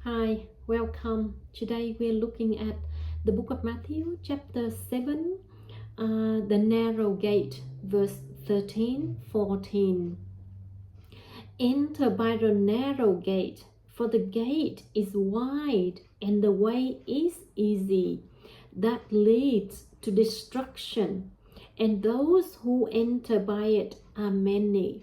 Hi, welcome. Today we're looking at the book of Matthew, chapter 7, the narrow gate, verse 13, 14. Enter by the narrow gate, for the gate is wide and the way is easy that leads to destruction, and those who enter by it are many.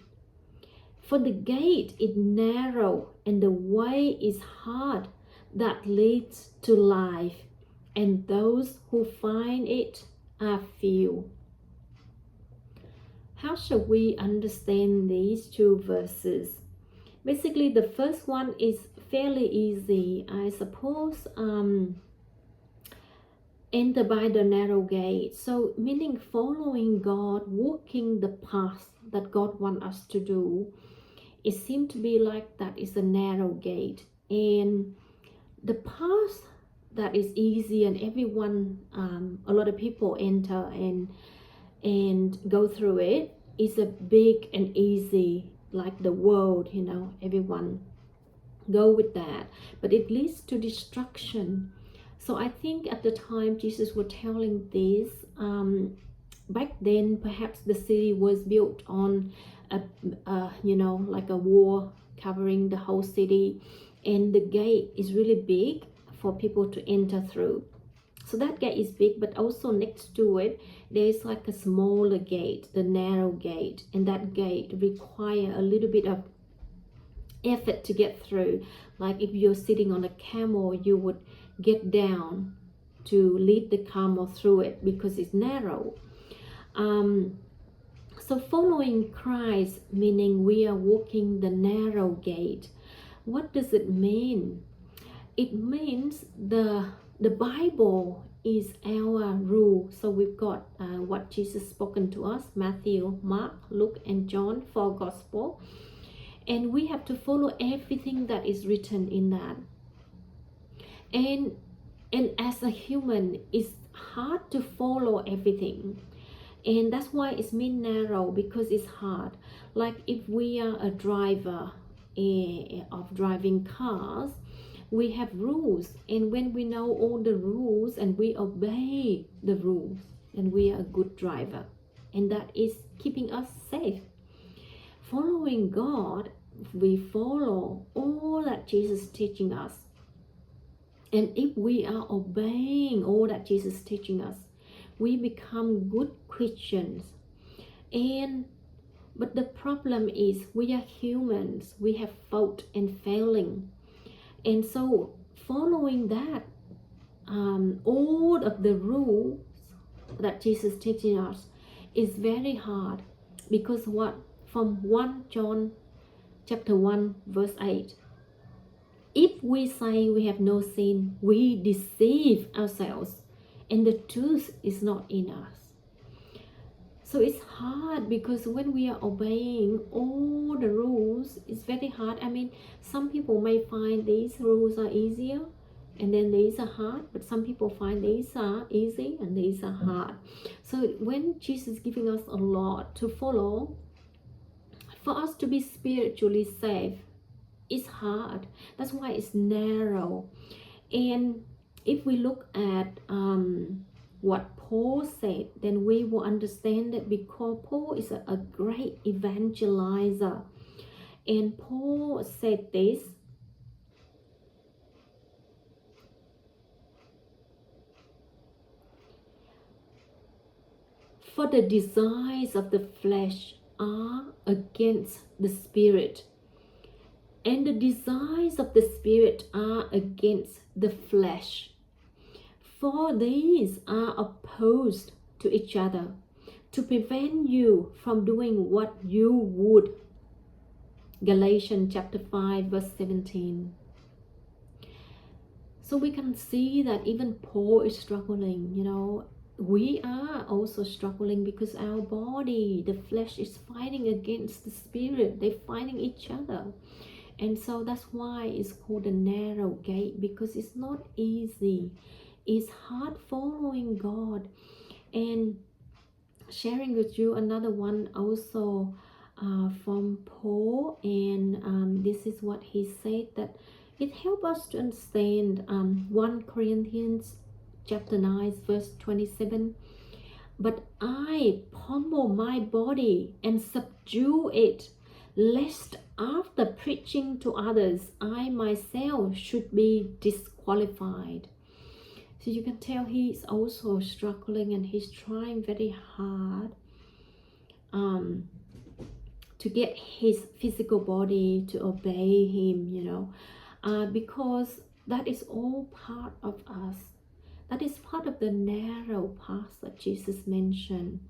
For the gate is narrow and the way is hard that leads to life, and those who find it are few. How shall we understand these two verses? Basically, the first one is fairly easy, I suppose. Enter by the narrow gate. So, meaning following God, walking the path that God wants us to do. It seemed to be like that is a narrow gate, and the path that is easy and everyone, a lot of people enter and go through it, is a big and easy, like the world, everyone go with that, but it leads to destruction. So I think at the time Jesus was telling this, back then perhaps the city was built on like a wall covering the whole city, and the gate is really big for people to enter through. So that gate is big, but also next to it there is like a smaller gate, the narrow gate, and that gate require a little bit of effort to get through. Like if you're sitting on a camel, you would get down to lead the camel through it because it's narrow. So following Christ, meaning we are walking the narrow gate. What does it mean? It means the Bible is our rule. So we've got what Jesus spoken to us, Matthew, Mark, Luke, and John, 4 gospel. And we have to follow everything that is written in that. And as a human, it's hard to follow everything. And that's why it's mean narrow, because it's hard. Like if we are a driver of driving cars, we have rules, and when we know all the rules and we obey the rules, then we are a good driver, and that is keeping us safe. Following God, we follow all that Jesus is teaching us, and if we are obeying all that Jesus is teaching us, we become good Christians. But the problem is we are humans, we have fault and failing, and so following that, all of the rules that Jesus is teaching us is very hard, because from 1 John chapter 1 verse 8, if we say we have no sin, we deceive ourselves, and the truth is not in us. So it's hard, because when we are obeying all the rules, it's very hard. I mean, some people may find these rules are easier and then these are hard, but some people find these are easy and these are hard. So when Jesus is giving us a lot to follow, for us to be spiritually safe, it's hard. That's why it's narrow. And if we look at what Paul said, then we will understand that, because Paul is a great evangelizer. And Paul said this: for the desires of the flesh are against the spirit, and the desires of the spirit are against the flesh. For these are opposed to each other, to prevent you from doing what you would. Galatians chapter 5 verse 17. So we can see that even Paul is struggling, we are also struggling, because our body, the flesh, is fighting against the spirit. They're fighting each other. And so that's why it's called a narrow gate, because it's not easy. It's hard following God. And sharing with you another one also from Paul, and this is what he said, that It helps us to understand 1 Corinthians chapter 9 verse 27. But I pummel my body and subdue it, lest after preaching to others, I myself should be disqualified. So you can tell he's also struggling and he's trying very hard to get his physical body to obey him, because that is all part of us. That is part of the narrow path that Jesus mentioned.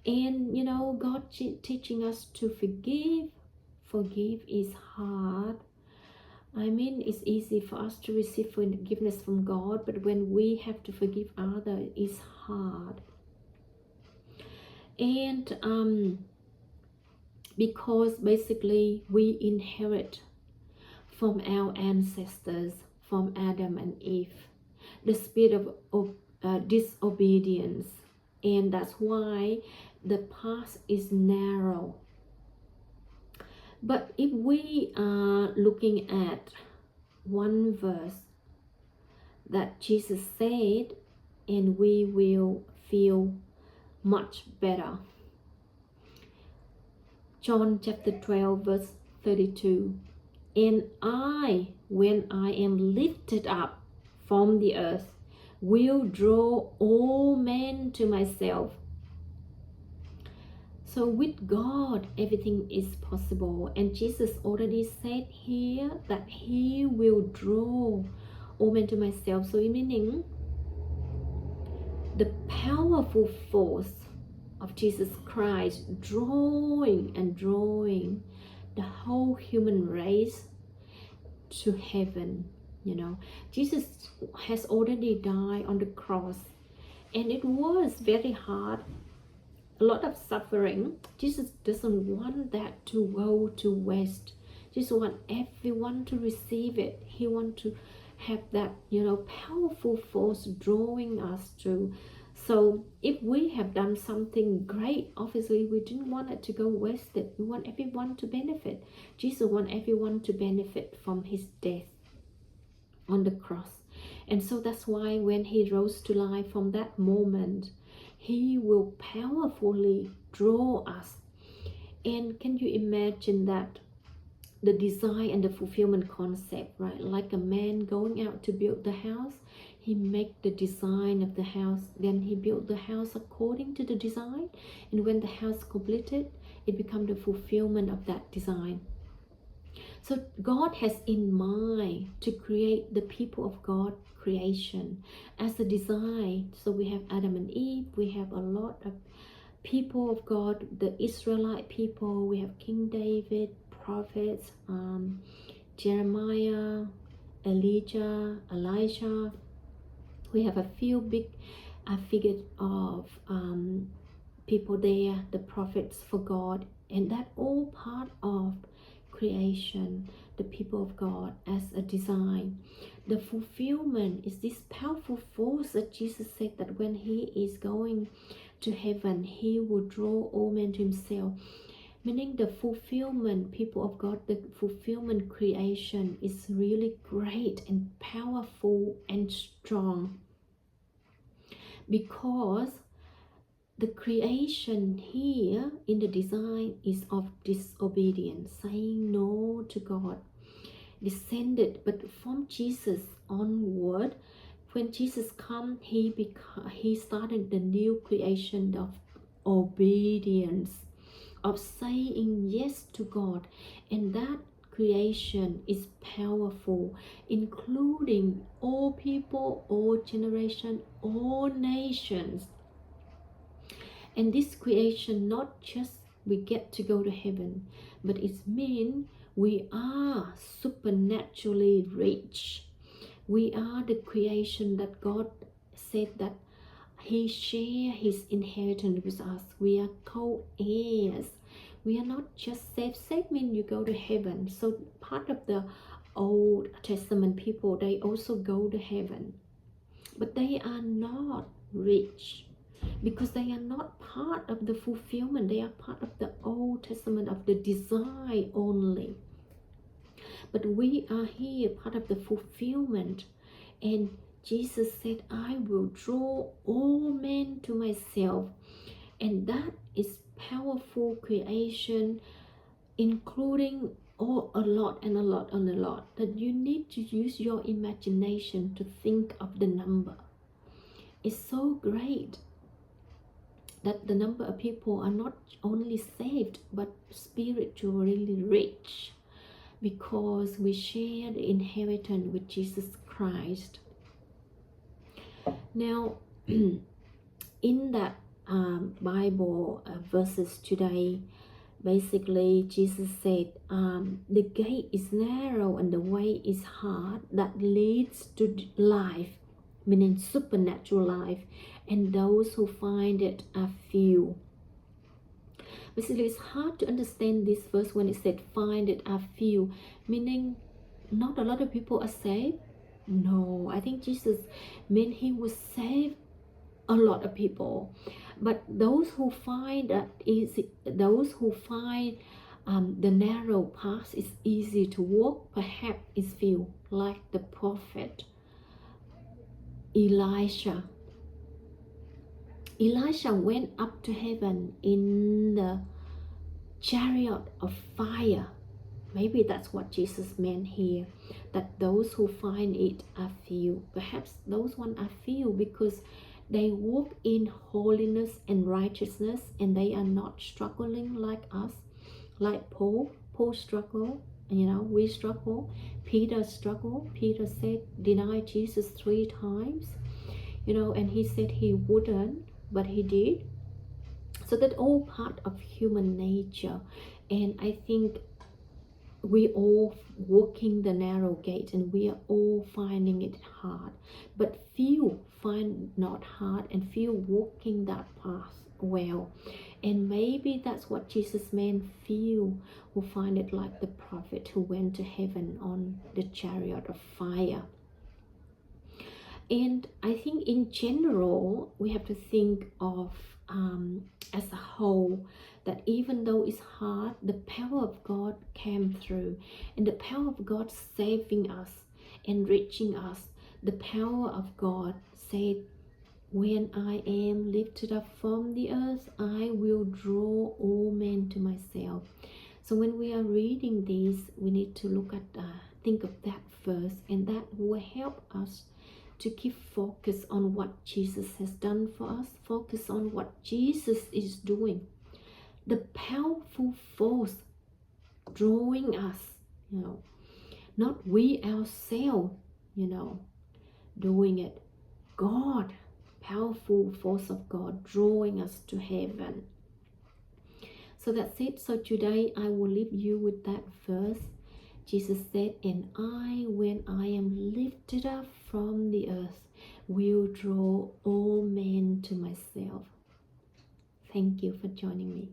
And God teaching us to forgive. Forgive is hard. I mean, it's easy for us to receive forgiveness from God, but when we have to forgive others, it's hard. And because basically we inherit from our ancestors, from Adam and Eve, the spirit of disobedience, and that's why the path is narrow. But if we are looking at one verse that Jesus said, and we will feel much better. John chapter 12 verse 32. And I, when I am lifted up from the earth, will draw all men to myself. So with God, everything is possible. And Jesus already said here that he will draw all men to myself. So meaning the powerful force of Jesus Christ drawing and drawing the whole human race to heaven. Jesus has already died on the cross, and it was very hard, a lot of suffering. Jesus doesn't want that to go to waste. Jesus wants everyone to receive it. He wants to have that powerful force drawing us to. So if we have done something great, obviously we didn't want it to go wasted. We want everyone to benefit. Jesus wants everyone to benefit from his death on the cross. And so that's why when he rose to life, from that moment he will powerfully draw us. And can you imagine that the design and the fulfillment concept, right? Like a man going out to build the house, he make the design of the house, then he built the house according to the design, and when the house completed, it become the fulfillment of that design. So God has in mind to create the people of God creation as a design. So we have Adam and Eve, we have a lot of people of God, the Israelite people, we have King David, prophets, Jeremiah, Elijah, Elisha. We have a few big figures of people there, the prophets for God, and that all part of creation, the people of God as a design. The fulfillment is this powerful force that Jesus said that when he is going to heaven, he will draw all men to himself. Meaning the fulfillment, people of God, the fulfillment creation is really great and powerful and strong, because the creation here in the design is of disobedience, saying no to God, descended. But from Jesus onward, when Jesus come, he started the new creation of obedience, of saying yes to God. And that creation is powerful, including all people, all generation, all nations. And this creation, not just we get to go to heaven, but it means we are supernaturally rich. We are the creation that God said that he shares his inheritance with us. We are co-heirs. We are not just saved. Saved means you go to heaven. So part of the Old Testament people, they also go to heaven. But they are not rich, because they are not part of the fulfillment. They are part of the Old Testament, of the design only. but we are here part of the fulfillment. And Jesus said, I will draw all men to myself. And that is powerful creation, including a lot and a lot and a lot, that you need to use your imagination to think of the number. It's so great that the number of people are not only saved but spiritually rich, because we share the inheritance with Jesus Christ. Now, in that Bible verses today, basically Jesus said, the gate is narrow and the way is hard that leads to life, meaning supernatural life, and those who find it are few. Basically, it's hard to understand this verse when it said find it are few, meaning not a lot of people are saved. No, I think Jesus meant he would save a lot of people, but those who find that easy, those who find the narrow path is easy to walk, perhaps is few, like the prophet Elijah. Elijah went up to heaven in the chariot of fire. Maybe that's what Jesus meant here, that those who find it are few. Perhaps those ones are few because they walk in holiness and righteousness, and they are not struggling like us, like Paul struggled, and we struggle. Peter struggled. Peter said, deny Jesus 3 times, and he said he wouldn't, but he did. So that's all part of human nature. And I think we all walking the narrow gate, and we are all finding it hard, but few find not hard, and few walking that path well. And maybe that's what Jesus meant, few who find it, like the prophet who went to heaven on the chariot of fire. And I think in general we have to think of as a whole, that even though it's hard, the power of God came through, and the power of God saving us, enriching us. The power of God said, when I am lifted up from the earth, I will draw all men to myself. So when we are reading these, we need to look at think of that verse, and that will help us to keep focus on what Jesus has done for us, focus on what Jesus is doing. The powerful force drawing us, not we ourselves, doing it. God, powerful force of God drawing us to heaven. So that's it. So today I will leave you with that verse. Jesus said, and I, when I am lifted up from the earth, will draw all men to myself. Thank you for joining me.